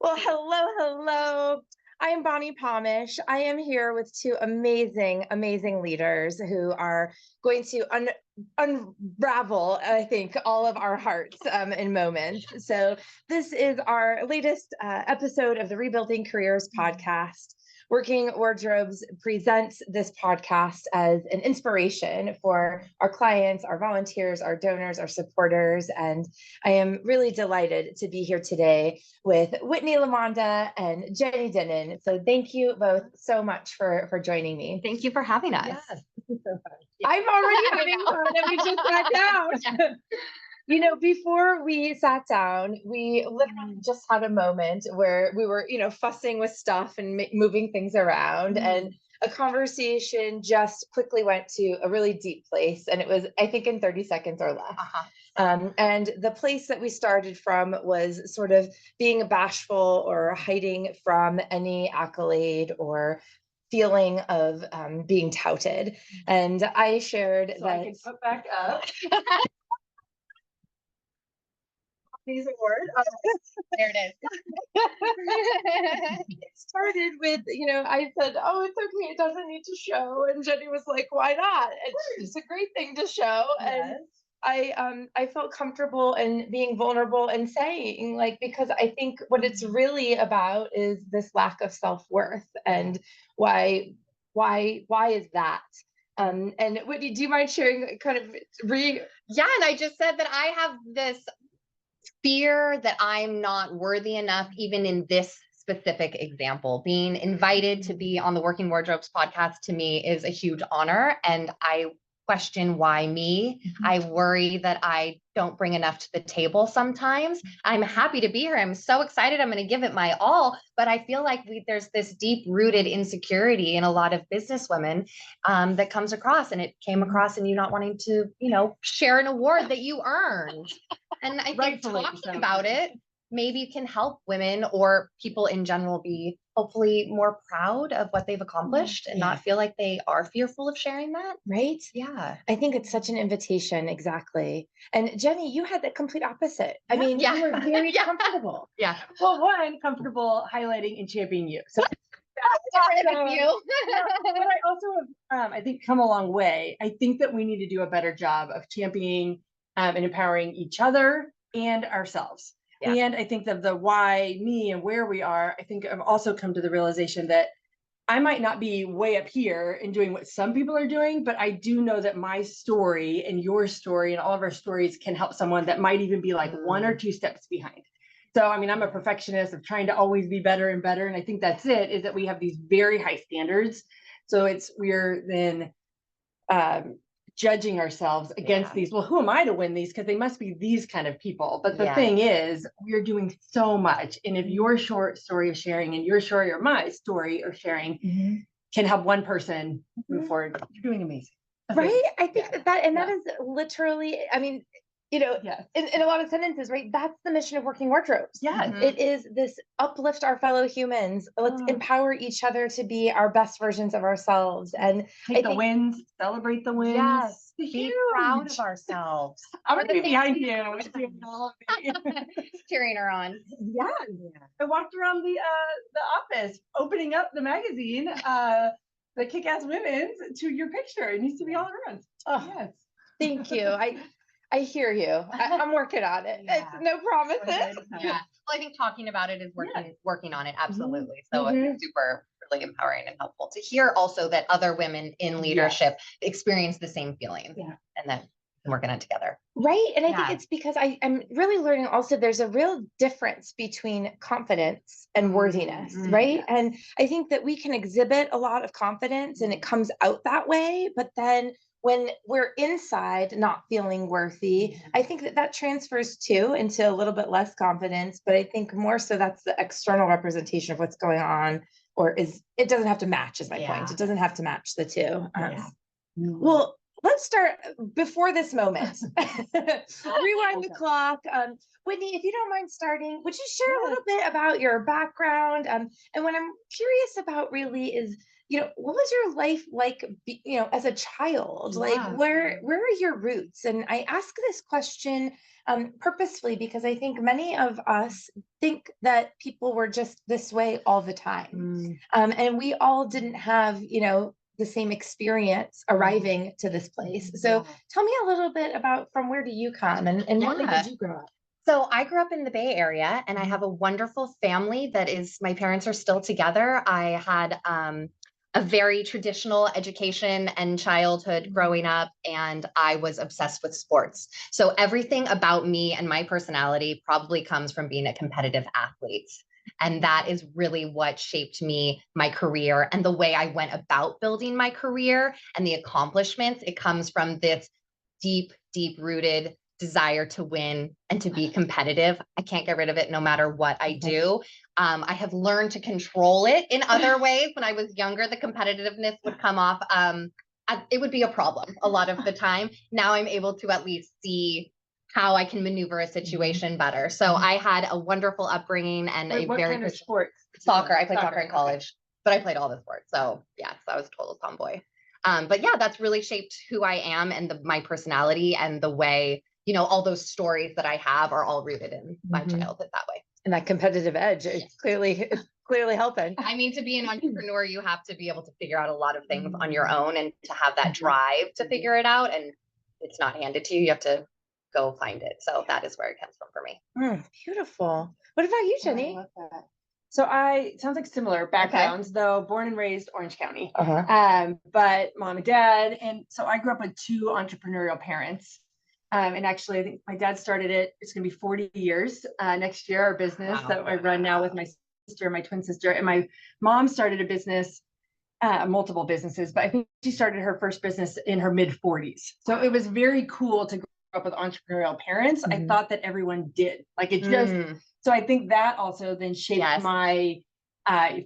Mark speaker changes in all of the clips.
Speaker 1: Well, hello, hello. I am Bonni Pomush. I am here with two amazing, amazing leaders who are going to unravel, I think, all of our hearts in moments. So, this is our latest episode of the Rebuilding Careers podcast. Working Wardrobes presents this podcast as an inspiration for our clients, our volunteers, our donors, our supporters. And I am really delighted to be here today with Whitney LaMonda and Jenny Dinnen. So thank you both so much for joining me.
Speaker 2: Thank you for having us.
Speaker 1: Yes, this is so fun. I'm already having fun and we just sat down. Before we sat down, we literally just had a moment where we were, fussing with stuff and moving things around. And a conversation just quickly went to a really deep place. And it was, I think, in 30 seconds or less. And the place that we started from was sort of being bashful or hiding from any accolade or feeling of being touted. And I shared
Speaker 3: so
Speaker 1: that.
Speaker 3: I can put back up. These awards.
Speaker 2: There it is.
Speaker 1: It started with, I said, oh, it's okay. It doesn't need to show. And Jenny was like, why not? It's a great thing to show.
Speaker 3: Yes.
Speaker 1: And I felt comfortable in being vulnerable and saying, because I think what it's really about is this lack of self-worth and why is that? And Whitney, do you mind sharing kind of
Speaker 2: Yeah, and I just said that I have this fear that I'm not worthy enough, even in this specific example. Being invited to be on the Working Wardrobes podcast to me is a huge honor, and I question why me. I worry that I don't bring enough to the table sometimes. I'm happy to be here. I'm so excited. I'm going to give it my all, but I feel like there's this deep rooted insecurity in a lot of business women that comes across, and it came across in you not wanting to, share an award that you earned. And I think talking about it maybe can help women or people in general be hopefully more proud of what they've accomplished and not feel like they are fearful of sharing that.
Speaker 1: Right?
Speaker 2: Yeah.
Speaker 1: I think it's such an invitation. Exactly. And Jenny, you had the complete opposite. I mean, you were very comfortable.
Speaker 2: Yeah.
Speaker 3: Well, one, comfortable highlighting and championing you. So
Speaker 2: with you.
Speaker 3: But I also have, I think, come a long way. I think that we need to do a better job of championing and empowering each other and ourselves. Yeah. And I think that the why me and where we are, I think I've also come to the realization that I might not be way up here and doing what some people are doing, but I do know that my story and your story and all of our stories can help someone that might even be like one or two steps behind. So, I mean, I'm a perfectionist of trying to always be better and better. And I think that's it, is that we have these very high standards. So we're then judging ourselves against these. Well, who am I to win these? Because they must be these kind of people. But the thing is, we're doing so much. And if your short story of sharing and your story or my story of sharing can help one person move forward, you're doing amazing.
Speaker 1: Right? I think that is literally, I mean, in a lot of sentences, right? That's the mission of Working Wardrobes.
Speaker 3: Yeah.
Speaker 1: It is this uplift our fellow humans. Let's empower each other to be our best versions of ourselves. And
Speaker 3: take the wins, celebrate the wins.
Speaker 2: Yes. Be proud of ourselves.
Speaker 3: I'm going to be behind you.
Speaker 2: Cheering her on.
Speaker 3: Yeah. I walked around the office, opening up the magazine, the Kick-Ass Women's, to your picture. It needs to be all around.
Speaker 1: Oh, yes. Thank you. I hear you. I'm working on it. It's no promises.
Speaker 2: Yeah. Well, I think talking about it is working on it. Absolutely. So it's super really empowering and helpful to hear also that other women in leadership experience the same feelings and then working on it together.
Speaker 1: Right. And I think it's because I'm really learning also there's a real difference between confidence and worthiness, right? And I think that we can exhibit a lot of confidence and it comes out that way, but then when we're inside not feeling worthy, I think that transfers too into a little bit less confidence, but I think more so that's the external representation of what's going on, it doesn't have to match is my point. It doesn't have to match the two. Well, let's start before this moment. Rewind the clock. Whitney, if you don't mind starting, would you share a little bit about your background? And what I'm curious about really is, what was your life like, as a child? Like, where are your roots? And I ask this question purposefully, because I think many of us think that people were just this way all the time. And we all didn't have, the same experience arriving to this place. So tell me a little bit about from where do you come and where did you grow up?
Speaker 2: So I grew up in the Bay Area, and I have a wonderful family my parents are still together. I had a very traditional education and childhood growing up, and I was obsessed with sports. So everything about me and my personality probably comes from being a competitive athlete. And that is really what shaped me, my career, and the way I went about building my career and the accomplishments. It comes from this deep, deep rooted desire to win and to be competitive. I can't get rid of it no matter what I do. I have learned to control it in other ways. When I was younger, the competitiveness would come off. It would be a problem a lot of the time. Now I'm able to at least see how I can maneuver a situation better. So I had a wonderful upbringing and
Speaker 3: What
Speaker 2: very
Speaker 3: kind of sports?
Speaker 2: soccer. I played soccer in college, but I played all the sports. So yeah, so I was a total tomboy. But yeah, that's really shaped who I am and my personality, and the way, all those stories that I have are all rooted in my childhood that way.
Speaker 1: And that competitive edge, it's clearly helping.
Speaker 2: I mean, to be an entrepreneur, you have to be able to figure out a lot of things on your own and to have that drive to figure it out. And it's not handed to you. You have to go find it. So that is where it comes from for me.
Speaker 1: Beautiful. What about you, Jenny?
Speaker 3: I love that. So sounds like similar backgrounds, though born and raised Orange County, but mom and dad. And so I grew up with two entrepreneurial parents. And actually, I think my dad started it. It's going to be 40 years next year, our business that I run now with my sister, my twin sister. And my mom started a business, multiple businesses, but I think she started her first business in her mid 40s. So it was very cool to grow up with entrepreneurial parents. I thought that everyone did. Like it just, so I think that also then shaped my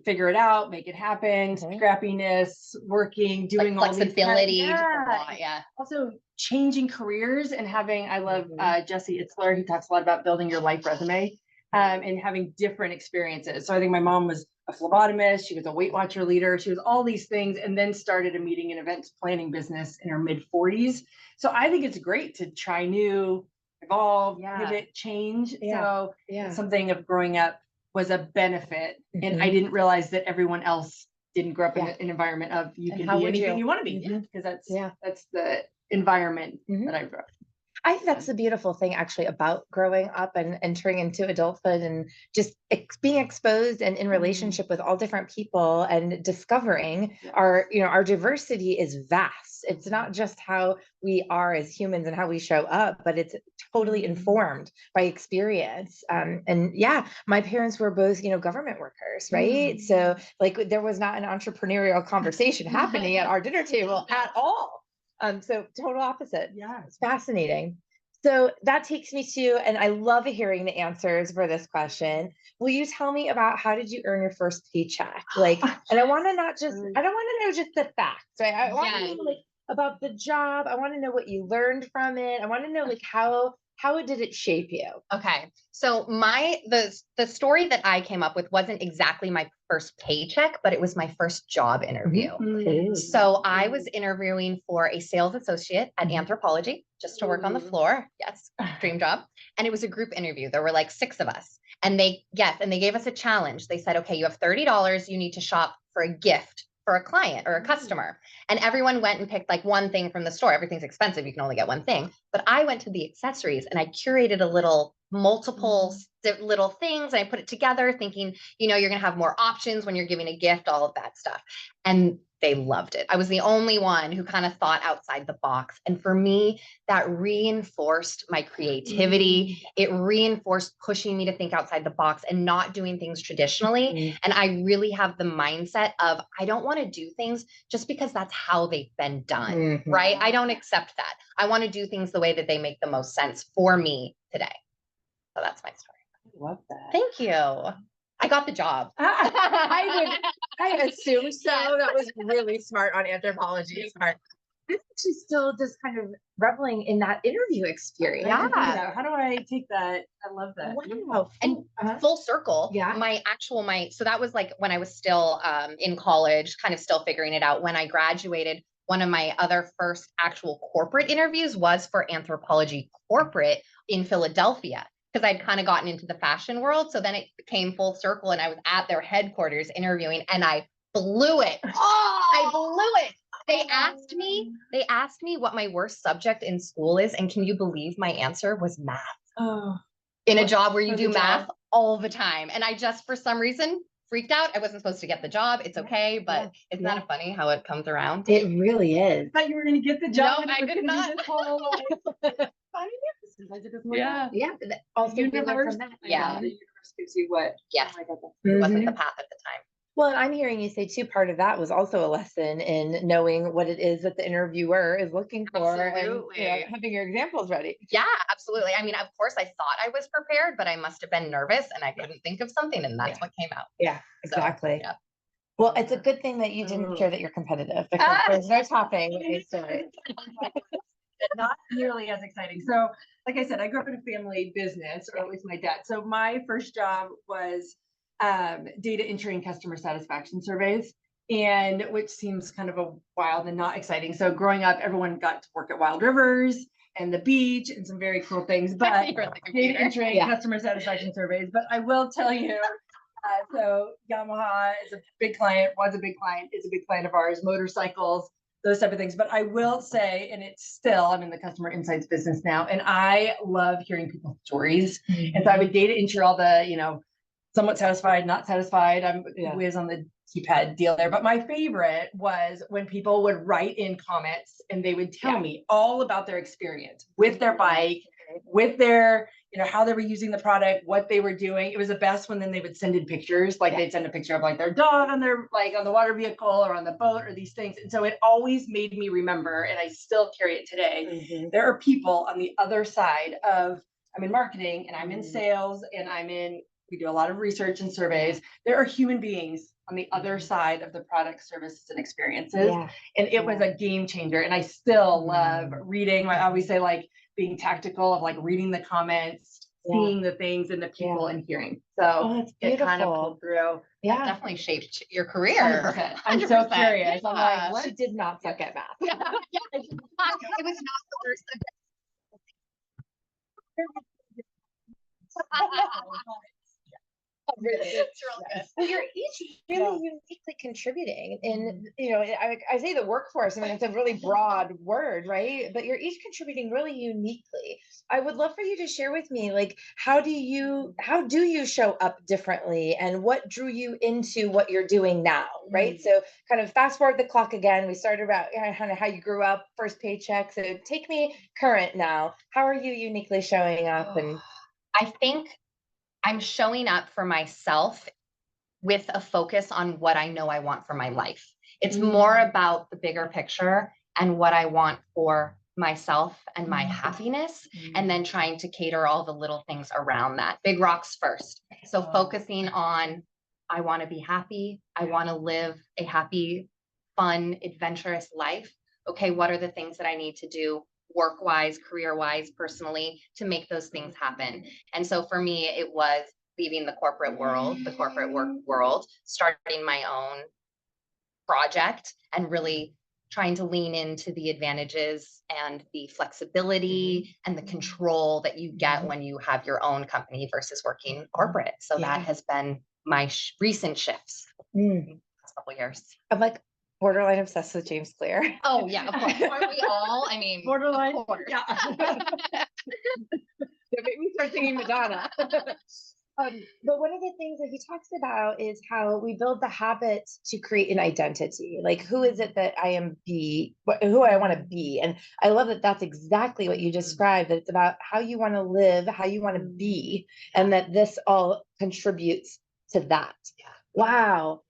Speaker 3: figure it out, make it happen, scrappiness, working, doing all
Speaker 2: flexibility.
Speaker 3: Yeah. Also changing careers and having, I love Jesse Itzler. He talks a lot about building your life resume and having different experiences. So I think my mom was a phlebotomist. She was a Weight Watcher leader. She was all these things, and then started a meeting and events planning business in her mid 40s. So I think it's great to try new, evolve, pivot, change. So something of growing up was a benefit. And I didn't realize that everyone else didn't grow up in an envientment of you can be anything you want to be, because that's the environment that I grew up in.
Speaker 1: I think that's the beautiful thing actually about growing up and entering into adulthood and just being exposed and in relationship with all different people and discovering our diversity is vast. It's not just how we are as humans and how we show up, but it's totally informed by experience. And yeah, my parents were both, government workers, right? So like there was not an entrepreneurial conversation happening at our dinner table at all. So total opposite.
Speaker 3: Yeah.
Speaker 1: It's fascinating. So that takes me to, and I love hearing the answers for this question. Will you tell me about how did you earn your first paycheck? Like, and I want to I don't want to know just the facts, right? I want to know like about the job. I want to know what you learned from it. I want to know like how did it shape you?
Speaker 2: Okay. So the story that I came up with wasn't exactly my first paycheck, but it was my first job interview. So I was interviewing for a sales associate at Anthropology, just to work on the floor. Yes, dream job. And it was a group interview. There were like 6 of us. And they gave us a challenge. They said, okay, you have $30. You need to shop for a gift for a client or a customer. And everyone went and picked like one thing from the store. Everything's expensive. You can only get one thing. But I went to the accessories and I curated multiple little things. And I put it together thinking, you're going to have more options when you're giving a gift, all of that stuff. And they loved it. I was the only one who kind of thought outside the box. And for me, that reinforced my creativity. It reinforced pushing me to think outside the box and not doing things traditionally. And I really have the mindset of, I don't want to do things just because that's how they've been done, right? I don't accept that. I want to do things the way that they make the most sense for me today. So that's my story.
Speaker 1: I love that.
Speaker 2: Thank you. I got the job.
Speaker 1: I assume so. That was really smart on Anthropology. Smart. I'm actually still just kind of reveling in that interview experience.
Speaker 3: Yeah. How do I take that? I love that.
Speaker 1: Wow.
Speaker 2: And full circle.
Speaker 1: Yeah.
Speaker 2: So that was like when I was still in college, kind of still figuring it out. When I graduated, one of my other first actual corporate interviews was for Anthropologie Corporate in Philadelphia, because I'd kind of gotten into the fashion world. So then it came full circle and I was at their headquarters interviewing and I blew it. I blew it. They asked me what my worst subject in school is. And can you believe my answer was math?
Speaker 3: Oh,
Speaker 2: In a job where you do math all the time. And I just, for some reason, freaked out. I wasn't supposed to get the job. It's okay. But isn't that funny how it comes around?
Speaker 1: It really is.
Speaker 3: I thought you were going to get the job.
Speaker 2: No, I did not.
Speaker 3: Yeah.
Speaker 1: Yeah. Also, we learn from that.
Speaker 2: Yeah.
Speaker 3: The universe gives you what.
Speaker 2: Yes.
Speaker 3: Oh my God,
Speaker 2: It wasn't the path at the time.
Speaker 1: Well, I'm hearing you say too, part of that was also a lesson in knowing what it is that the interviewer is looking for and having your examples ready.
Speaker 2: Yeah, absolutely. I mean, of course, I thought I was prepared, but I must have been nervous and I couldn't think of something, and that's what came out.
Speaker 1: Yeah, exactly.
Speaker 2: So,
Speaker 1: Well, it's a good thing that you didn't share that you're competitive, because there's no topping what you said.
Speaker 3: Not nearly as exciting. So, like I said, I grew up in a family business, or at least my dad. So my first job was data entry and customer satisfaction surveys, and which seems kind of a wild and not exciting. So growing up, everyone got to work at Wild Rivers and the beach and some very cool things, but data entry and customer satisfaction surveys. But I will tell you, so Yamaha is a big client, was a big client, is a big client of ours, motorcycles, those type of things. But I will say, and it's still, I'm in the customer insights business now, and I love hearing people's stories. And so I would data enter all the, somewhat satisfied, not satisfied. I'm whiz on the keypad deal there. But my favorite was when people would write in comments and they would tell me all about their experience with their bike, with their, how they were using the product, what they were doing. It was the best when then they would send in pictures, like they'd send a picture of like their dog on their, like on the water vehicle or on the boat or these things. And so it always made me remember, and I still carry it today. There are people on the other side of, I'm in marketing and I'm in sales and we do a lot of research and surveys. There are human beings on the other side of the product, services, and experiences. And it was a game changer. And I still love reading. I always say, like, being tactical of like reading the comments, seeing the things and the people and hearing. So it kind of pulled through.
Speaker 2: Yeah, that definitely shaped your career.
Speaker 3: 100%. I'm so curious. I'm like,
Speaker 1: what? She did not suck at math.
Speaker 2: It was not the worst.
Speaker 1: It's really good. Well, you're each really uniquely contributing, and I say the workforce. I mean, it's a really broad word, right? But you're each contributing really uniquely. I would love for you to share with me, like, how do you show up differently, and what drew you into what you're doing now, right? So, kind of fast forward the clock again. We started about kind of how you grew up, first paycheck. So, take me current now. How are you uniquely showing up? And
Speaker 2: I think I'm showing up for myself with a focus on what I know I want for my life. It's more about the bigger picture and what I want for myself and my happiness, and then trying to cater all the little things around that. Big rocks first. So focusing on, I want to be happy. I want to live a happy, fun, adventurous life. Okay, what are the things that I need to do work-wise, career-wise, personally, to make those things happen? And so for me, it was leaving the corporate world, the corporate work world, starting my own project, and really trying to lean into the advantages and the flexibility and the control that you get when you have your own company versus working corporate. So that has been my recent shifts last couple of years.
Speaker 1: I'm like borderline obsessed with James Clear.
Speaker 2: Oh yeah, of course. Aren't we all? I mean,
Speaker 3: borderline.
Speaker 1: Yeah. It made me start singing Madonna. But one of the things that he talks about is how we build the habits to create an identity. Like, who is it that I am who I want to be? And I love that that's exactly what you described, that it's about how you want to live, how you want to be, and that this all contributes to that. Wow.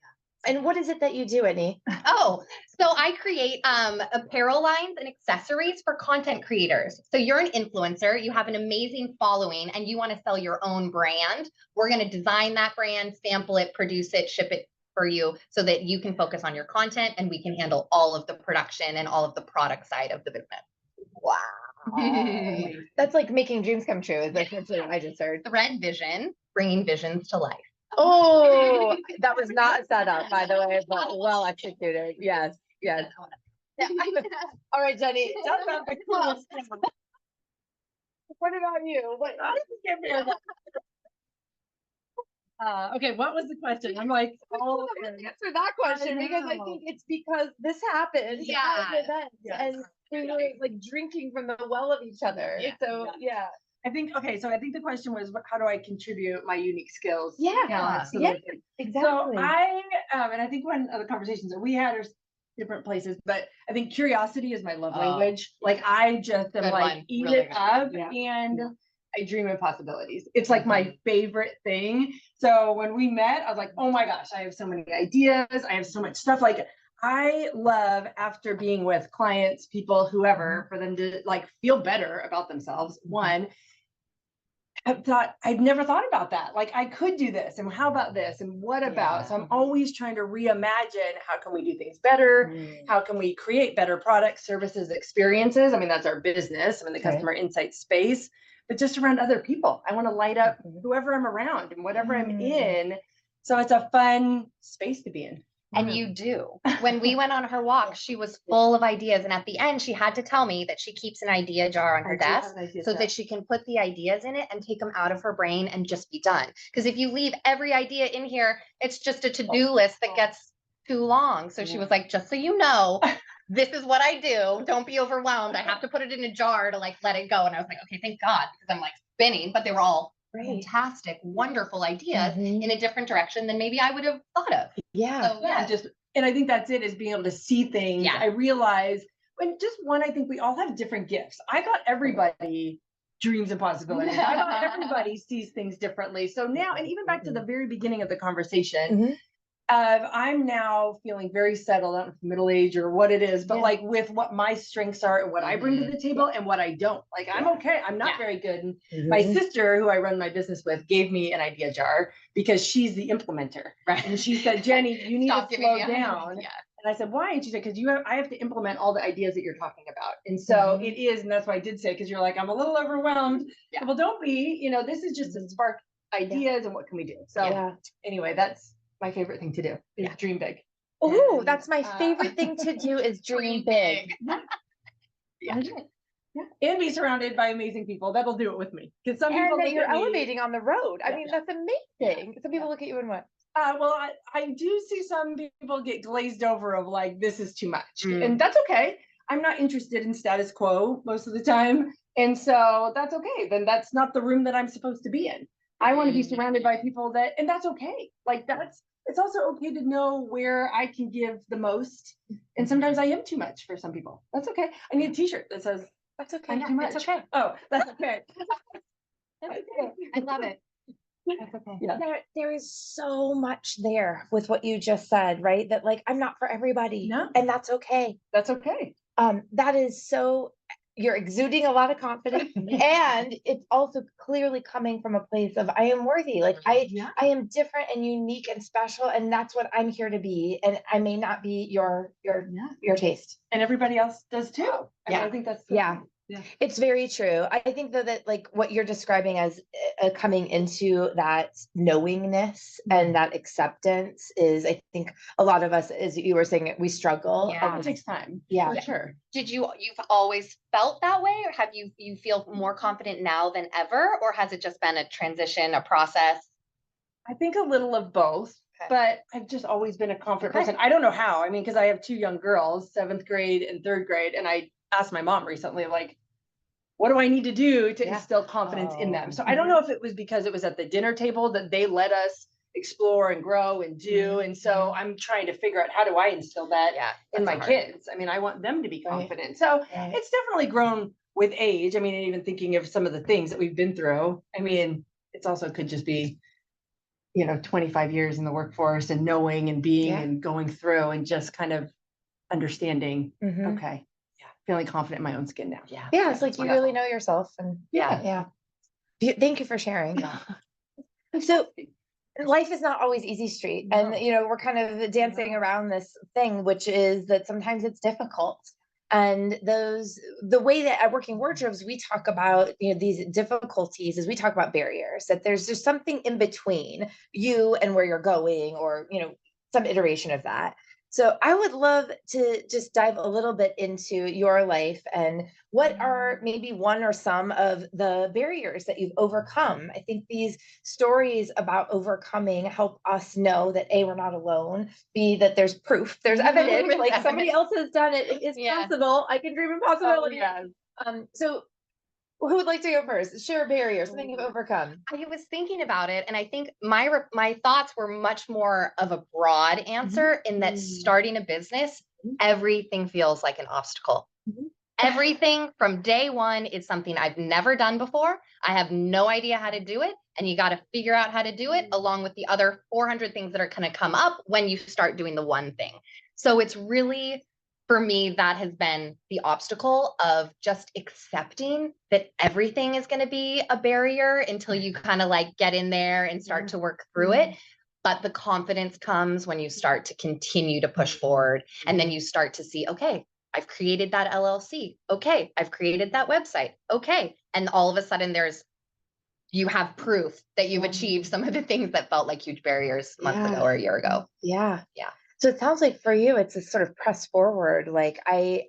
Speaker 1: And what is it that you do, Whitney?
Speaker 2: Oh, so I create apparel lines and accessories for content creators. So you're an influencer, you have an amazing following, and you want to sell your own brand. We're going to design that brand, sample it, produce it, ship it for you so that you can focus on your content and we can handle all of the production and all of the product side of the business.
Speaker 1: Wow. That's like making dreams come true. That's what I just heard.
Speaker 2: Thread vision, bringing visions to life.
Speaker 1: Oh, that was not set up, by the way, but well executed. Yes, yes. All right, Jenny.
Speaker 3: That's not the coolest thing.
Speaker 1: What about you? What?
Speaker 3: Okay, what was the question? I'm like, oh,
Speaker 1: Answer that question because I
Speaker 3: know.
Speaker 1: think it's because this happened
Speaker 2: Yeah.
Speaker 1: at an event
Speaker 3: Yes.
Speaker 1: and we were like drinking from the well of each other.
Speaker 2: Yeah.
Speaker 1: So yeah.
Speaker 3: I think the question was, how do I contribute my unique skills?
Speaker 1: Yeah.
Speaker 3: talents to
Speaker 1: Yeah.
Speaker 3: those things?
Speaker 1: Exactly.
Speaker 3: So and I think one of the conversations that we had are different places, but I think curiosity is my love language. Like I just am
Speaker 2: Good
Speaker 3: like
Speaker 2: one.
Speaker 3: eat
Speaker 2: Really
Speaker 3: it
Speaker 2: good.
Speaker 3: up
Speaker 1: Yeah.
Speaker 3: and I dream of possibilities. It's like my favorite thing. So when we met, I was like, oh my gosh, I have so many ideas. I have so much stuff. Like I love after being with clients, people, whoever, for them to like feel better about themselves. One, I've never thought about that. Like I could do this and how about this and what about? So I'm always trying to reimagine how can we do things better? How can we create better products, services, experiences? I mean, that's our business. I'm in the customer insight space, but just around other people. I want to light up whoever I'm around and whatever I'm in. So it's a fun space to be in.
Speaker 2: And you do. When we went on her walk, she was full of ideas. And at the end, she had to tell me that she keeps an idea jar on her desk so that she can put the ideas in it and take them out of her brain and just be done. Because if you leave every idea in here, it's just a to-do list that gets too long. So she was like, just so you know, this is what I do. Don't be overwhelmed. I have to put it in a jar to like let it go. And I was like, okay, thank God, because I'm like spinning, but they were all fantastic, wonderful ideas in a different direction than maybe I would have thought of.
Speaker 1: Yeah.
Speaker 2: So, yeah.
Speaker 3: And I think that's it, is being able to see things.
Speaker 2: Yeah.
Speaker 3: I realize I think we all have different gifts. I thought everybody dreams and possibilities. I thought everybody sees things differently. So now, and even back to the very beginning of the conversation, I'm now feeling very settled. I don't know if middle age or what it is, but like with what my strengths are and what I bring to the table and what I don't. Like I'm okay. I'm not very good. And my sister, who I run my business with, gave me an idea jar because she's the implementer.
Speaker 2: Right.
Speaker 3: And she said, Jenny, you need
Speaker 2: Stop
Speaker 3: to
Speaker 2: giving
Speaker 3: slow
Speaker 2: me
Speaker 3: down.
Speaker 2: Yeah.
Speaker 3: And I said, why? And she said, because I have to implement all the ideas that you're talking about. And so it is, and that's why I did say, because you're like, I'm a little overwhelmed. Yeah. Well, don't be, this is just to spark ideas and what can we do? So anyway, that's my favorite thing to do is dream big.
Speaker 1: Oh, that's my favorite thing to do is dream big.
Speaker 3: Yeah. And be surrounded by amazing people that'll do it with me. Because some people
Speaker 1: that
Speaker 3: look
Speaker 1: you're
Speaker 3: at me,
Speaker 1: elevating on the road. I mean, that's amazing. Some people look at you and what?
Speaker 3: Well, I do see some people get glazed over of like, this is too much. And that's okay. I'm not interested in status quo most of the time. And so that's okay. Then that's not the room that I'm supposed to be in. I want to be surrounded by people and that's okay. Like it's also okay to know where I can give the most. And sometimes I am too much for some people. That's okay. I need a t-shirt that says, that's okay. I'm too much.
Speaker 2: It's okay.
Speaker 3: Oh, that's okay.
Speaker 2: That's okay. I love it. That's okay.
Speaker 3: Yeah.
Speaker 1: There is so much there with what you just said, right? That like, I'm not for everybody.
Speaker 3: No.
Speaker 1: And that's okay.
Speaker 3: That's okay.
Speaker 1: That is so, you're exuding a lot of confidence and it's also clearly coming from a place of I am worthy. Like I am different and unique and special. And that's what I'm here to be. And I may not be your taste.
Speaker 3: And everybody else does too. I think that's
Speaker 1: Yeah, it's very true. I think that like what you're describing as coming into that knowingness and that acceptance is, I think a lot of us, as you were saying, we struggle.
Speaker 2: Yeah.
Speaker 3: It takes time.
Speaker 1: Yeah,
Speaker 3: for sure.
Speaker 2: You've always felt that way, or have you feel more confident now than ever, or has it just been a transition, a process?
Speaker 3: I think a little of both. But I've just always been a confident person. I don't know how. I mean, because I have two young girls, 7th grade and 3rd grade. And I asked my mom recently, like, what do I need to do to instill confidence in them? So I don't know if it was because it was at the dinner table that they let us explore and grow and do. And so I'm trying to figure out, how do I instill that in my kids? I mean, I want them to be confident. So it's definitely grown with age. I mean, and even thinking of some of the things that we've been through. I mean, it's also could just be 25 years in the workforce and knowing and being and going through and just kind of understanding, okay, feeling confident in my own skin now.
Speaker 1: Yeah, it's like you really know yourself. And thank you for sharing. So life is not always easy street. And, we're kind of dancing around this thing, which is that sometimes it's difficult. And the way that at Working Wardrobes, we talk about, these difficulties is we talk about barriers, that there's something in between you and where you're going, or, some iteration of that. So I would love to just dive a little bit into your life and what are maybe one or some of the barriers that you've overcome. I think these stories about overcoming help us know that A, we're not alone, B, that there's proof, there's evidence, like somebody else has done it. It is possible. I can dream impossibility. So who would like to go first? Share a barrier, something you've overcome.
Speaker 2: I was thinking about it, and I think my thoughts were much more of a broad answer in that starting a business, everything feels like an obstacle. Everything from day one is something I've never done before. I have no idea how to do it, and you got to figure out how to do it along with the other 400 things that are going to come up when you start doing the one thing. So it's really, for me, that has been the obstacle of just accepting that everything is going to be a barrier until you kind of like get in there and start to work through it. But the confidence comes when you start to continue to push forward, and then you start to see, okay, I've created that LLC. Okay, I've created that website. Okay. And all of a sudden you have proof that you've achieved some of the things that felt like huge barriers months ago or a year ago.
Speaker 1: Yeah. So it sounds like for you, it's a sort of press forward. Like I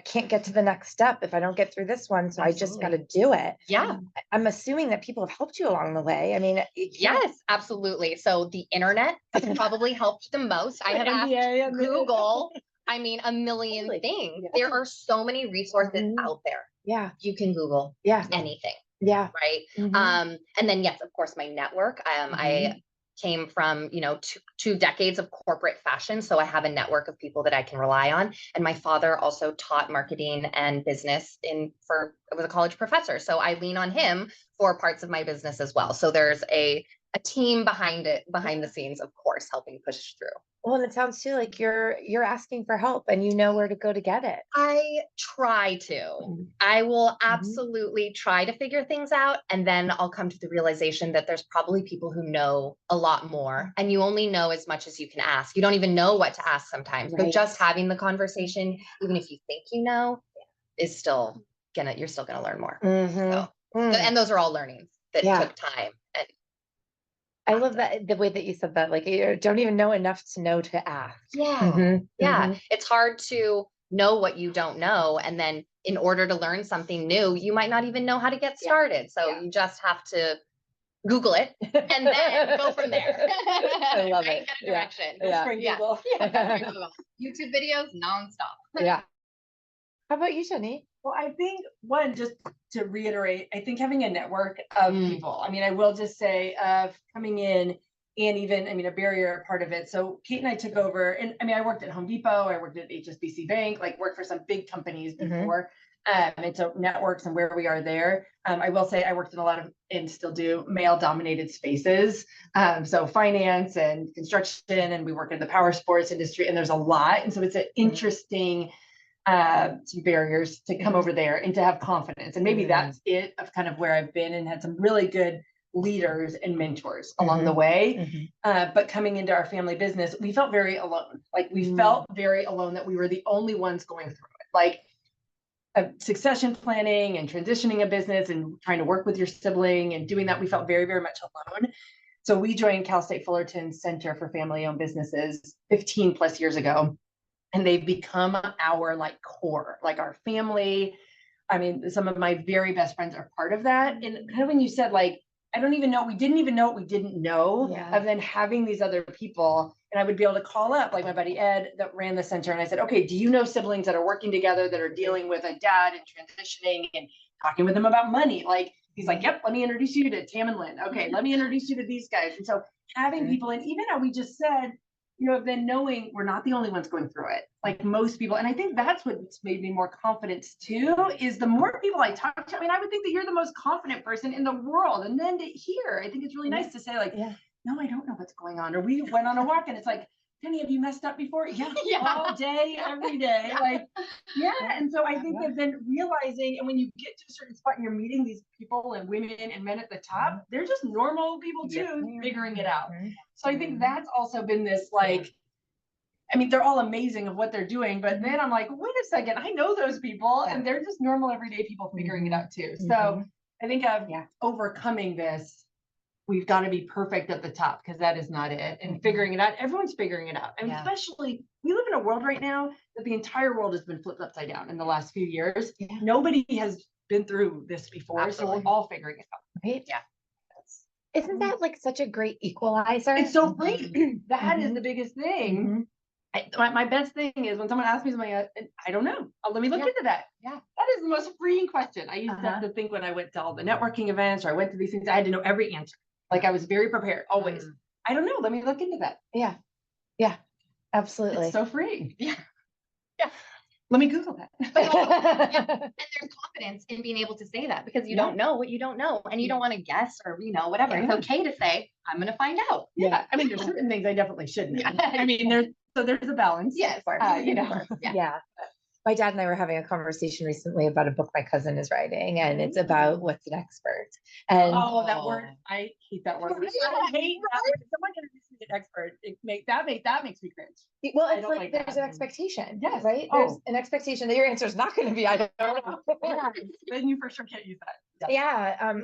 Speaker 1: can't get to the next step if I don't get through this one. So I just got to do it.
Speaker 2: Yeah.
Speaker 1: I'm assuming that people have helped you along the way. I mean,
Speaker 2: yes, absolutely. So the internet has probably helped the most. I have asked Google, I mean, a million things. There are so many resources out there.
Speaker 1: Yeah.
Speaker 2: You can Google anything.
Speaker 1: Yeah.
Speaker 2: Right. And then, yes, of course, my network. I came from, two decades of corporate fashion. So I have a network of people that I can rely on. And my father also taught marketing and business I was a college professor. So I lean on him for parts of my business as well. So there's a team behind the scenes, of course, helping push through.
Speaker 1: Well, and it sounds too like you're asking for help and you know where to go to get it.
Speaker 2: I try to. I will absolutely try to figure things out. And then I'll come to the realization that there's probably people who know a lot more, and you only know as much as you can ask. You don't even know what to ask sometimes. But just having the conversation, even if you think you know, is you're still gonna learn more. So, and those are all learnings that took time. And
Speaker 1: I love that the way that you said that, like you don't even know enough to know to ask.
Speaker 2: It's hard to know what you don't know, and then in order to learn something new, you might not even know how to get started. So you just have to Google it and then go from there.
Speaker 1: I love it.
Speaker 2: Get a direction.
Speaker 1: Google.
Speaker 2: YouTube videos nonstop.
Speaker 1: How about you, Jenny?
Speaker 3: Well, I think just to reiterate, I think having a network of people, I mean, I will just say coming in and even, I mean, a barrier part of it. So Kate and I took over, and I mean, I worked at Home Depot, I worked at HSBC Bank, like worked for some big companies before. And so networks and where we are there. I will say I worked in a lot of, and still do, male dominated spaces. So finance and construction, and we work in the power sports industry, and there's a lot. And so it's an interesting some barriers to come over there and to have confidence. And maybe that's it of kind of where I've been and had some really good leaders and mentors along the way. But coming into our family business, we felt very alone. Like we felt very alone that we were the only ones going through it. Like succession planning and transitioning a business and trying to work with your sibling and doing that, we felt very, very much alone. So we joined Cal State Fullerton's Center for Family-Owned Businesses 15 plus years ago. And they've become our like core, like our family. I mean, some of my very best friends are part of that. And kind of when you said like, we didn't even know what we didn't know of then having these other people. And I would be able to call up like my buddy Ed that ran the center. And I said, okay, do you know siblings that are working together that are dealing with a dad and transitioning and talking with them about money? Like, he's like, yep, let me introduce you to Tam and Lynn. Okay, let me introduce you to these guys. And so having people, and even how we just said, then knowing we're not the only ones going through it, like most people. And I think that's what's made me more confident too, is the more people I talk to, I mean, I would think that you're the most confident person in the world. And then to hear, I think it's really nice to say like, no, I don't know what's going on. Or we went on a walk and it's like, Jenny, have you messed up before? Yeah, all day, every day. And so I think that then realizing, and when you get to a certain spot and you're meeting these people and women and men at the top, they're just normal people too, figuring it out. So I think that's also been this like, I mean, they're all amazing of what they're doing, but then I'm like, wait a second, I know those people and they're just normal everyday people figuring it out too. So I think of overcoming this we've got to be perfect at the top, because that is not it. And figuring it out, everyone's figuring it out. And especially, we live in a world right now that the entire world has been flipped upside down in the last few years. Nobody has been through this before, so we're all figuring it out.
Speaker 1: Right?
Speaker 2: Yeah.
Speaker 1: Isn't that like such a great equalizer?
Speaker 3: It's so free. That is the biggest thing. My best thing is when someone asks me something, I don't know. Let me look into that.
Speaker 2: Yeah.
Speaker 3: That is the most freeing question. I used to have to think when I went to all the networking events or I went to these things, I had to know every answer. Like I was very prepared, always. I don't know. Let me look into that.
Speaker 1: Yeah. Yeah. Absolutely.
Speaker 3: It's so free.
Speaker 2: Yeah.
Speaker 3: Let me Google that.
Speaker 2: And there's confidence in being able to say that, because you don't know what you don't know, and you don't want to guess or, whatever. It's okay to say, I'm going to find out.
Speaker 3: Yeah. I mean, there's certain things I definitely shouldn't. I mean, there's a balance.
Speaker 2: Yes.
Speaker 1: Yeah. My dad and I were having a conversation recently about a book my cousin is writing, and it's about what's an expert. And
Speaker 3: that word, I hate that word. I hate that word. Someone introduced me to an expert. That makes me cringe.
Speaker 1: well,
Speaker 3: I
Speaker 1: it's
Speaker 3: don't
Speaker 1: like
Speaker 3: like
Speaker 1: there's
Speaker 3: that.
Speaker 1: an expectation,
Speaker 3: Yes.
Speaker 1: right?
Speaker 3: Oh.
Speaker 1: There's an expectation that your answer is not going to be, I don't know.
Speaker 3: Then you for sure can't use that.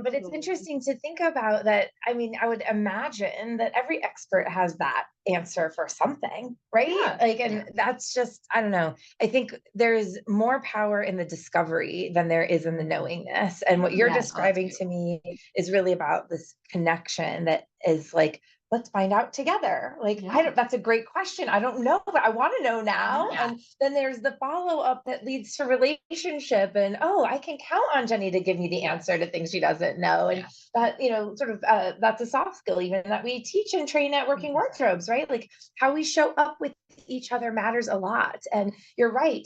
Speaker 1: But it's interesting to think about that. I mean, I would imagine that every expert has that answer for something, right?
Speaker 3: Yeah.
Speaker 1: That's just, I don't know. I think there's more power in the discovery than there is in the knowingness. And what you're describing to me is really about this connection that is like, let's find out together. Like, that's a great question. I don't know, but I want to know now.
Speaker 2: Yeah.
Speaker 1: And then there's the follow-up that leads to relationship, and I can count on Jenny to give me the answer to things she doesn't know. And that, that's a soft skill even that we teach and train at working wardrobes, right? Like how we show up with each other matters a lot. And you're right,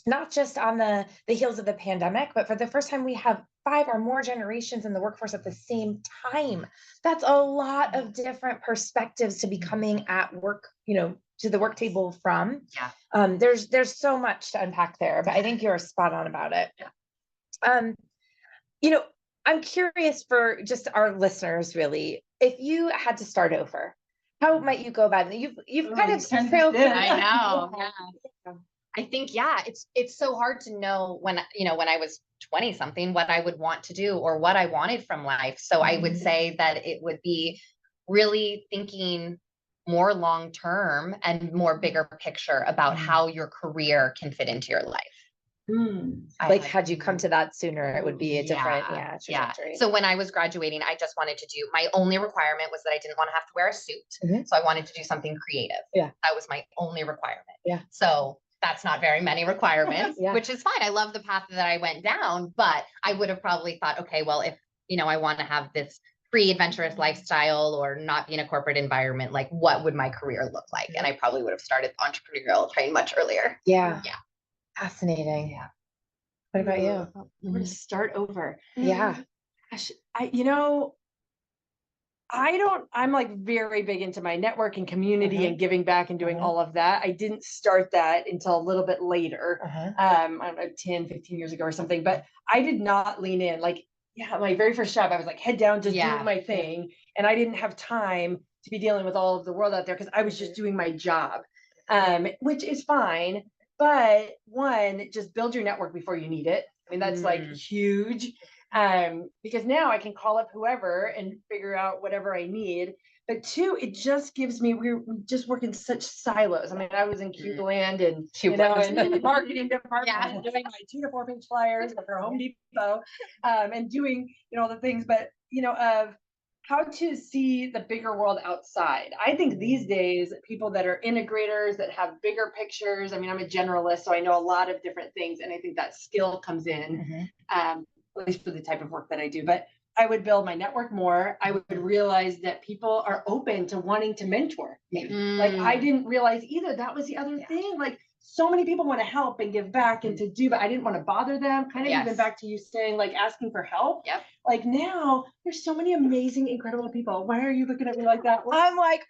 Speaker 1: not just on the heels of the pandemic, but for the first time, we have 5 or more generations in the workforce at the same time. That's a lot of different perspectives to be coming at work, to the work table from. There's so much to unpack there, but I think you're spot on about it. I'm curious for just our listeners, really, if you had to start over, how might you go about it? You've kind of trailed.
Speaker 2: I know. I think, it's so hard to know when I was 20 something, what I would want to do or what I wanted from life. So I would say that it would be really thinking more long term and more bigger picture about how your career can fit into your life.
Speaker 1: Like, had you come to that sooner, it would be a different trajectory.
Speaker 2: So when I was graduating, I just wanted to do, my only requirement was that I didn't want to have to wear a suit. So I wanted to do something creative. That was my only requirement. So that's not very many requirements, which is fine. I love the path that I went down, but I would have probably thought, okay, well, if, I want to have this free adventurous lifestyle or not be in a corporate environment, like what would my career look like? And I probably would have started entrepreneurial training much earlier.
Speaker 1: Fascinating. What about you?
Speaker 3: Where to start over?
Speaker 1: Gosh,
Speaker 3: I'm like very big into my networking community and giving back and doing all of that. I didn't start that until a little bit later. I don't know, 10, 15 years ago or something, but I did not lean in. Like, my very first job, I was like head down, just doing my thing. And I didn't have time to be dealing with all of the world out there because I was just doing my job, which is fine. But one, just build your network before you need it. I mean, that's like huge. Because now I can call up whoever and figure out whatever I need. But 2, it just gives me, we just work in such silos. I mean, I was in Cube Land and, in the marketing department doing my 2 to 4 page flyers for Home Depot, and doing, all the things, but, of how to see the bigger world outside. I think these days, people that are integrators, that have bigger pictures, I mean, I'm a generalist, so I know a lot of different things. And I think that skill comes in, at least for the type of work that I do. But I would build my network more. I would realize that people are open to wanting to mentor me. Like, I didn't realize either. That was the other thing. Like, so many people want to help and give back and to do, but I didn't want to bother them. Kind of even back to you saying, like, asking for help. Like, now there's so many amazing, incredible people. Why are you looking at me like that?
Speaker 1: I'm like,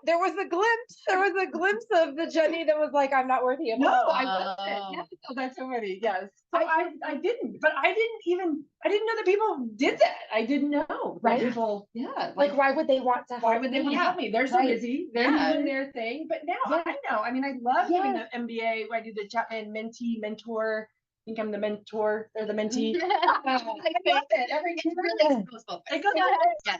Speaker 1: there was a glimpse of the Jenny that was like, I'm not worthy of
Speaker 3: No,
Speaker 1: help.
Speaker 3: I wasn't. Oh, that's so funny. Yes. So I didn't, but I didn't know that people did that. I didn't know.
Speaker 1: Right.
Speaker 3: People,
Speaker 1: like, why would they want to help?
Speaker 3: Why would they want to help me? They're so busy. They're doing their thing. But now I know. I mean, I love doing the MBA where I do the Chapman mentee mentor. I think I'm the mentor. They're the mentee. I love it. Every
Speaker 2: really goes both ways.
Speaker 3: It goes both ways.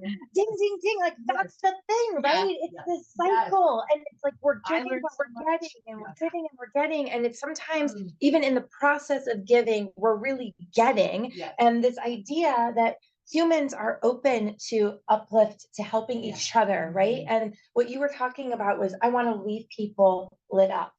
Speaker 1: ding, ding, ding. Like that's the thing, right? It's this cycle. And it's like we're giving, but we're getting, and we're giving, and we're getting. And it's sometimes even in the process of giving, we're really getting. And this idea that humans are open to uplift, to helping each other, right? And what you were talking about was, I want to leave people lit up.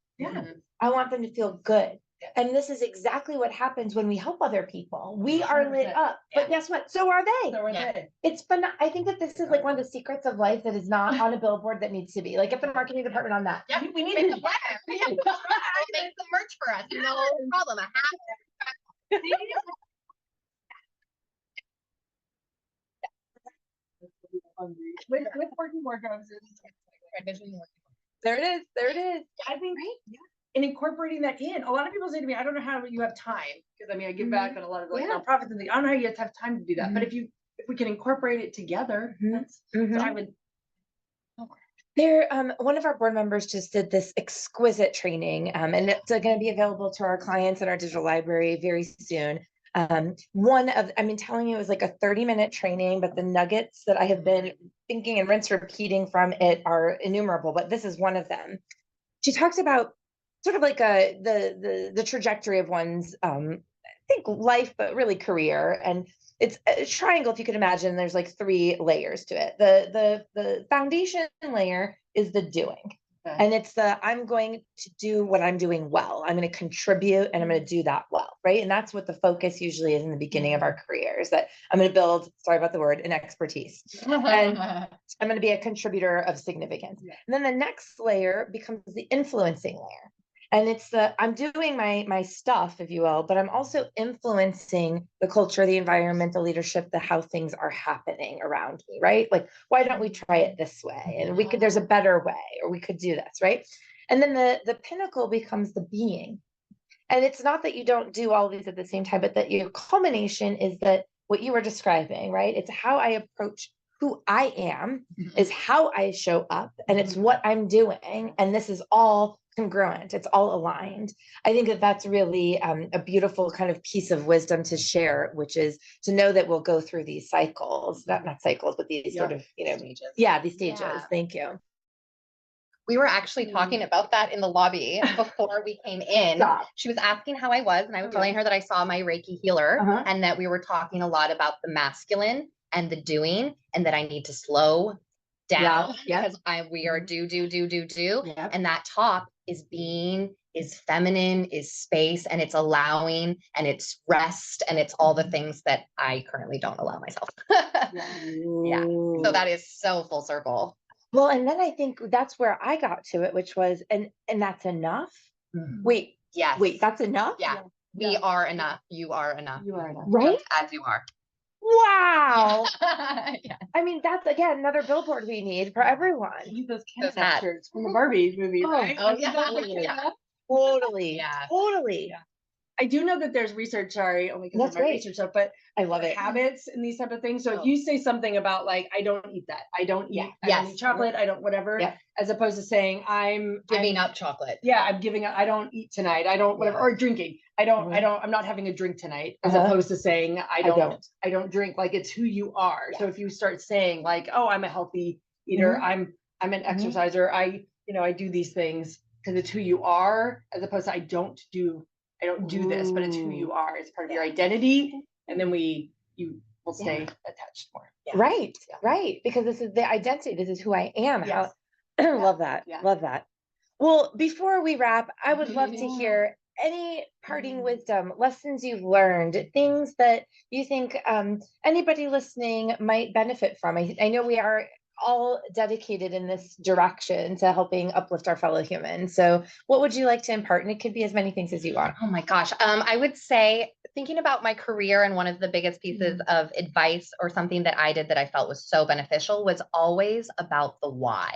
Speaker 1: I want them to feel good. And this is exactly what happens when we help other people. We are lit up, but guess what? So are they.
Speaker 3: So are they.
Speaker 1: It's fun. I think that this is like one of the secrets of life that is not on a billboard that needs to be. Like, get the marketing department on that.
Speaker 2: Yeah, we need to make some merch for us. No problem. A hat.
Speaker 3: With working wardrobes.
Speaker 1: There it is. There it is.
Speaker 3: I think, and incorporating that in. A lot of people say to me, I don't know how you have time. Because I mean, I give back on a lot of like nonprofits and things. I don't know how you have time to do that. But if we can incorporate it together, so I would.
Speaker 1: There, one of our board members just did this exquisite training, and it's going to be available to our clients in our digital library very soon. I'm telling you, it was like a 30-minute training, but the nuggets that I have been thinking and repeating from it are innumerable, but this is one of them. She talks about sort of like the trajectory of one's, I think life, but really career. And it's a triangle, if you could imagine. There's like 3 layers to it. The foundation layer is the doing. And it's I'm going to do what I'm doing well. I'm going to contribute and I'm going to do that well, right? And that's what the focus usually is in the beginning of our careers, that I'm going to build, sorry about the word, an expertise. And I'm going to be a contributor of significance. And then the next layer becomes the influencing layer. And it's I'm doing my stuff, if you will, but I'm also influencing the culture, the environment, the leadership, how things are happening around me, right? Like, why don't we try it this way? And there's a better way, or we could do this, right? And then the pinnacle becomes the being. And it's not that you don't do all of these at the same time, but that your culmination is that what you were describing, right? It's how I approach who I am, is how I show up, and it's what I'm doing. And this is all congruent. It's all aligned. I think that that's really a beautiful kind of piece of wisdom to share, which is to know that we'll go through these cycles, not cycles, but these sort of, stages. Yeah, these stages. Yeah. Thank you.
Speaker 2: We were actually talking about that in the lobby before we came in. She was asking how I was, and I was telling her that I saw my Reiki healer, and that we were talking a lot about the masculine and the doing, and that I need to slow down because we are do. And that top is being, is feminine, is space, and it's allowing, and it's rest, and it's all the things that I currently don't allow myself. So that is so full circle.
Speaker 1: Well, and then I think that's where I got to it, which was, and that's enough. Wait, that's enough?
Speaker 2: Yeah. We are enough. You are enough.
Speaker 3: You are enough.
Speaker 1: Right?
Speaker 2: Just as you are.
Speaker 1: Wow. I mean, that's again another billboard we need for everyone.
Speaker 3: Use those Canada shirts from the Barbie movie, right?
Speaker 2: Oh yeah.
Speaker 1: Totally.
Speaker 3: I do know that there's research, sorry, only because of my research stuff, but
Speaker 1: I love it.
Speaker 3: Habits and these type of things. So if you say something about like, I don't eat that, I don't eat chocolate, I don't whatever, as opposed to saying I'm
Speaker 2: giving up chocolate.
Speaker 3: Yeah, I'm giving up, I don't eat tonight, I don't whatever, or drinking. I'm not having a drink tonight, as opposed to saying I don't drink. Like, it's who you are. So if you start saying like, oh, I'm a healthy eater, I'm an exerciser, I do these things because it's who you are, as opposed to I don't do this, but it's who you are. It's part of your identity. And then you will stay attached more.
Speaker 1: Right. Because this is the identity. This is who I am. Love that. Love that. Well, before we wrap, I would love to hear any parting wisdom, lessons you've learned, things that you think anybody listening might benefit from. I know we are all dedicated in this direction to helping uplift our fellow humans. So what would you like to impart? And it could be as many things as you want.
Speaker 2: Oh my gosh. I would say, thinking about my career, and one of the biggest pieces of advice or something that I did that I felt was so beneficial was always about the why.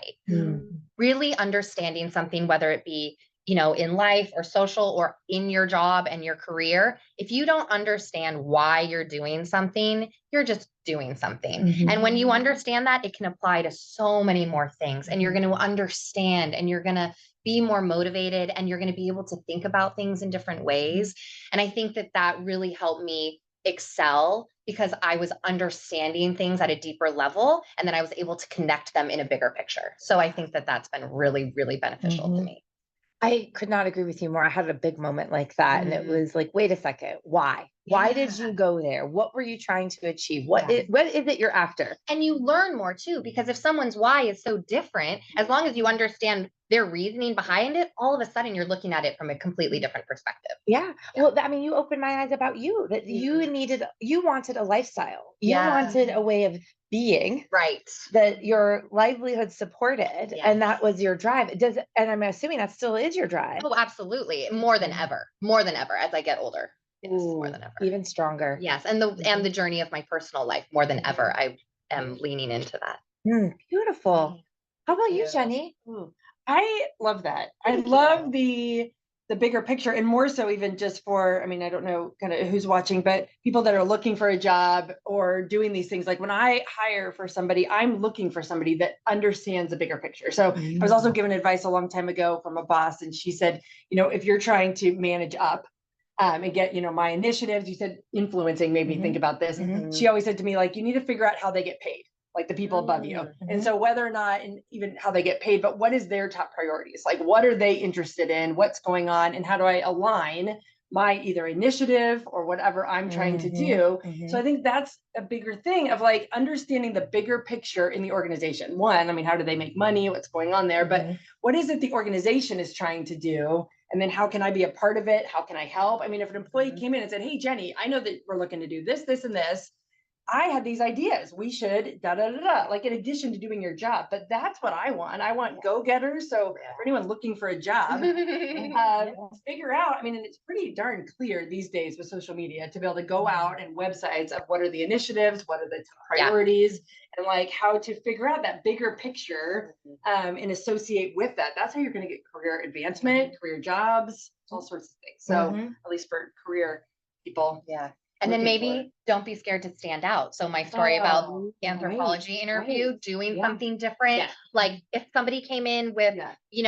Speaker 2: Really understanding something, whether it be in life or social or in your job and your career, if you don't understand why you're doing something, you're just doing something. And when you understand that, it can apply to so many more things, and you're going to understand, and you're going to be more motivated, and you're going to be able to think about things in different ways. And I think that really helped me excel because I was understanding things at a deeper level, and then I was able to connect them in a bigger picture. So I think that that's been really, really beneficial to me.
Speaker 1: I could not agree with you more. I had a big moment like that. And it was like, wait a second, why? Why did you go there? What were you trying to achieve? What is it you're after?
Speaker 2: And you learn more too, because if someone's why is so different, as long as you understand their reasoning behind it, all of a sudden you're looking at it from a completely different perspective.
Speaker 1: Yeah. Well, I mean, you opened my eyes about you, that you wanted a lifestyle. You wanted a way of being,
Speaker 2: right,
Speaker 1: that your livelihood supported, and that was your drive. And I'm assuming that still is your drive.
Speaker 2: Oh, absolutely. More than ever as I get older. Yes, more than ever.
Speaker 1: Even stronger.
Speaker 2: Yes. And the journey of my personal life, more than ever, I am leaning into that.
Speaker 1: Beautiful. How about you, Jenny?
Speaker 3: I love that. I love the bigger picture, and more so even just for, I mean, I don't know kind of who's watching, but people that are looking for a job or doing these things. Like when I hire for somebody, I'm looking for somebody that understands the bigger picture. So I was also given advice a long time ago from a boss, and she said, if you're trying to manage up and get, my initiatives, you said influencing made me think about this. She always said to me, like, you need to figure out how they get paid, like the people above you. And so whether or not, and even how they get paid, but what is their top priorities? Like, what are they interested in? What's going on? And how do I align my either initiative or whatever I'm trying to do? So I think that's a bigger thing of like understanding the bigger picture in the organization. One, I mean, how do they make money? What's going on there? But what is it the organization is trying to do? And then how can I be a part of it? How can I help? I mean, if an employee came in and said, hey, Jenny, I know that we're looking to do this, this, and this. I had these ideas. We should like in addition to doing your job, but that's what I want. I want go-getters. So for anyone looking for a job, figure out, I mean, and it's pretty darn clear these days with social media to be able to go out and websites of what are the initiatives, what are the priorities, and like how to figure out that bigger picture and associate with that. That's how you're going to get career advancement, career jobs, all sorts of things. So at least for career people.
Speaker 2: Yeah. And then maybe don't be scared to stand out. So my story about anthropology interview, doing something different. Like if somebody came in with, in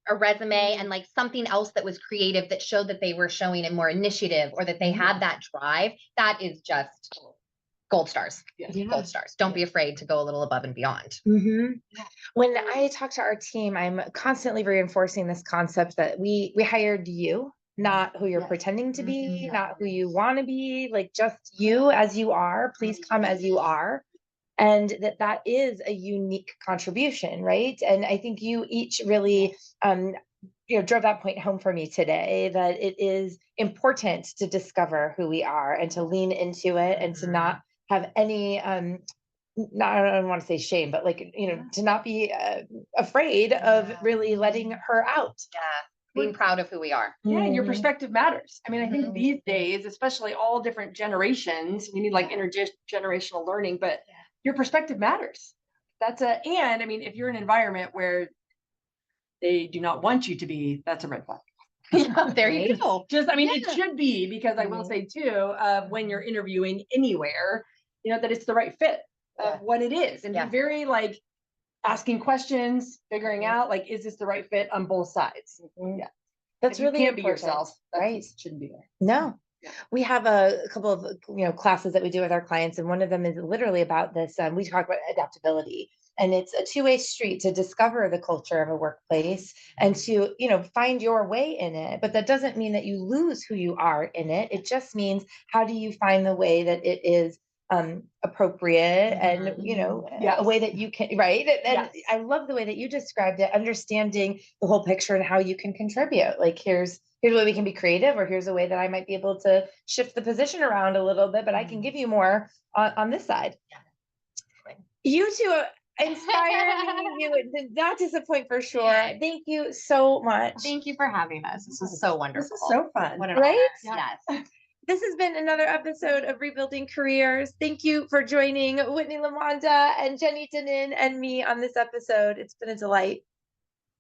Speaker 2: a resume and like something else that was creative that showed that they were showing a more initiative or that they had that drive, that is just gold stars. Gold stars. Don't be afraid to go a little above and beyond.
Speaker 1: When I talk to our team, I'm constantly reinforcing this concept that we hired you, not who you're pretending to be, not who you want to be, like just you as you are. Please come as you are. And that is a unique contribution, right? And I think you each really drove that point home for me today, that it is important to discover who we are and to lean into it and to not have any I don't want to say shame, but like, to not be afraid of really letting her out.
Speaker 2: Being proud of who we are.
Speaker 3: And your perspective matters. I mean, I think these days, especially all different generations, we need like intergenerational learning, but your perspective matters. And I mean, if you're in an environment where they do not want you to be, that's a red flag.
Speaker 2: There you go.
Speaker 3: It should be, because I will say too, when you're interviewing anywhere, that it's the right fit of what it is, and be very like asking questions, figuring out like, is this the right fit on both sides?
Speaker 1: That's really
Speaker 3: you can't
Speaker 1: important.
Speaker 3: Be yourself,
Speaker 1: right?
Speaker 3: Shouldn't be there.
Speaker 1: No. We have a couple of classes that we do with our clients, and one of them is literally about this. We talk about adaptability, and it's a two-way street to discover the culture of a workplace and to find your way in it. But that doesn't mean that you lose who you are in it. It just means, how do you find the way that it is appropriate and a way that you can, right? And I love the way that you described it, understanding the whole picture and how you can contribute. Like here's a way we can be creative, or here's a way that I might be able to shift the position around a little bit, but I can give you more on this side. You two inspire me. You did not disappoint for sure. Thank you so much.
Speaker 2: Thank you for having us. This was so wonderful.
Speaker 3: This is so fun.
Speaker 1: Right?
Speaker 2: Yes.
Speaker 1: This has been another episode of Rebuilding Careers. Thank you for joining Whitney LaMonda and Jenny Dinnen and me on this episode. It's been a delight.